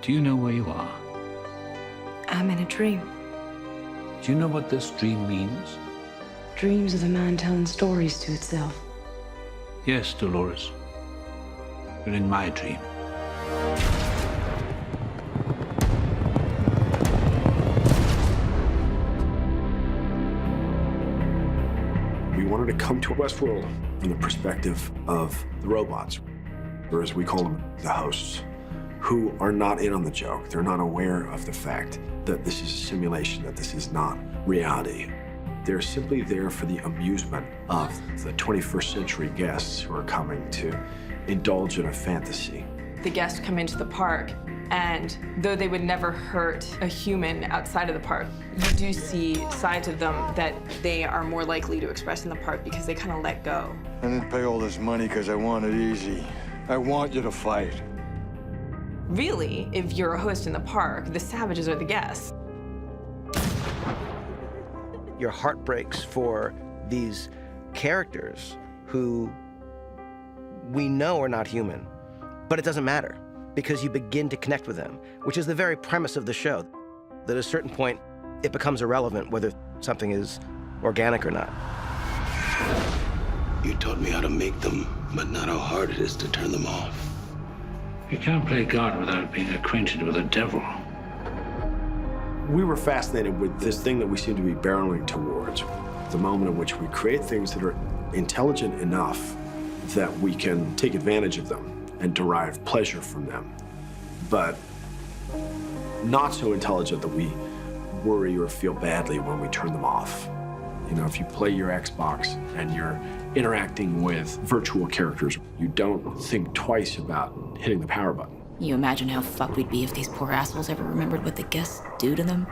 Do you know where you are? I'm in a dream. Do you know what this dream means? Dreams of a man telling stories to itself. Yes, Dolores. You're in my dream. We wanted to come to Westworld from the perspective of the robots, or as we call them, the hosts, who are not in on the joke. They're not aware of the fact that this is a simulation, that this is not reality. They're simply there for the amusement of the 21st century guests who are coming to indulge in a fantasy. The guests come into the park, and though they would never hurt a human outside of the park, you do see sides of them that they are more likely to express in the park because they kind of let go. I didn't pay all this money because I want it easy. I want you to fight. Really, if you're a host in the park, the savages are the guests. Your heart breaks for these characters who we know are not human, but it doesn't matter because you begin to connect with them, which is the very premise of the show, that at a certain point, it becomes irrelevant whether something is organic or not. You taught me how to make them, but not how hard it is to turn them off. You can't play God without being acquainted with the devil. We were fascinated with this thing that we seem to be barreling towards, the moment in which we create things that are intelligent enough that we can take advantage of them and derive pleasure from them, but not so intelligent that we worry or feel badly when we turn them off. You know, if you play your Xbox and you're interacting with virtual characters, you don't think twice about hitting the power button. You imagine how fucked we'd be if these poor assholes ever remembered what the guests do to them?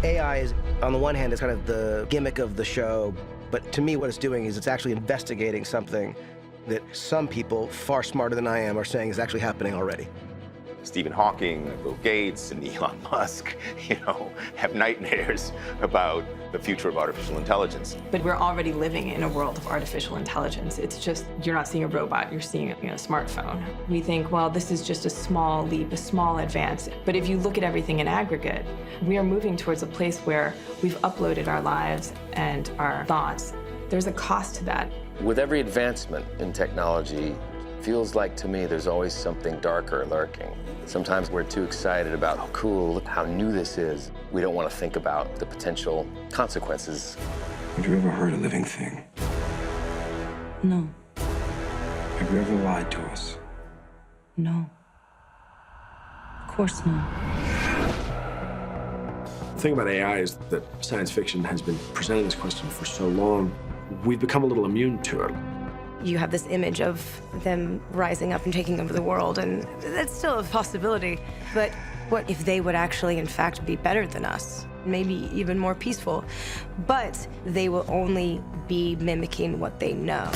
AI is, on the one hand, is kind of the gimmick of the show, but to me what it's doing is it's actually investigating something that some people far smarter than I am are saying is actually happening already. Stephen Hawking, Bill Gates, and Elon Musk, have nightmares about the future of artificial intelligence. But we're already living in a world of artificial intelligence. It's just, you're not seeing a robot, you're seeing a smartphone. We think, well, this is just a small leap, a small advance. But if you look at everything in aggregate, we are moving towards a place where we've uploaded our lives and our thoughts. There's a cost to that. With every advancement in technology, feels like to me there's always something darker lurking. Sometimes we're too excited about, oh cool, look how new this is. We don't want to think about the potential consequences. Have you ever heard a living thing? No. Have you ever lied to us? No. Of course not. The thing about AI is that science fiction has been presenting this question for so long, we've become a little immune to it. You have this image of them rising up and taking over the world, and that's still a possibility. But what if they would actually, in fact, be better than us? Maybe even more peaceful. But they will only be mimicking what they know.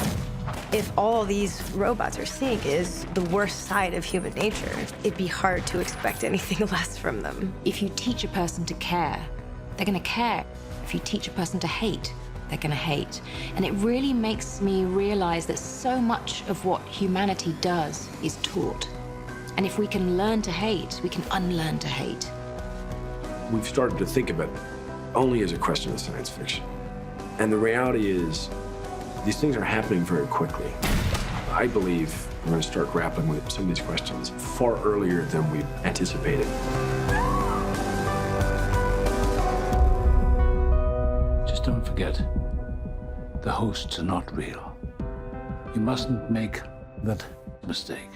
If all these robots are seeing is the worst side of human nature, it'd be hard to expect anything less from them. If you teach a person to care, they're gonna care. If you teach a person to hate, they're gonna hate. And it really makes me realize that so much of what humanity does is taught. And if we can learn to hate, we can unlearn to hate. We've started to think of it only as a question of science fiction. And the reality is, these things are happening very quickly. I believe we're going to start grappling with some of these questions far earlier than we anticipated. Just don't forget, the hosts are not real. You mustn't make that mistake.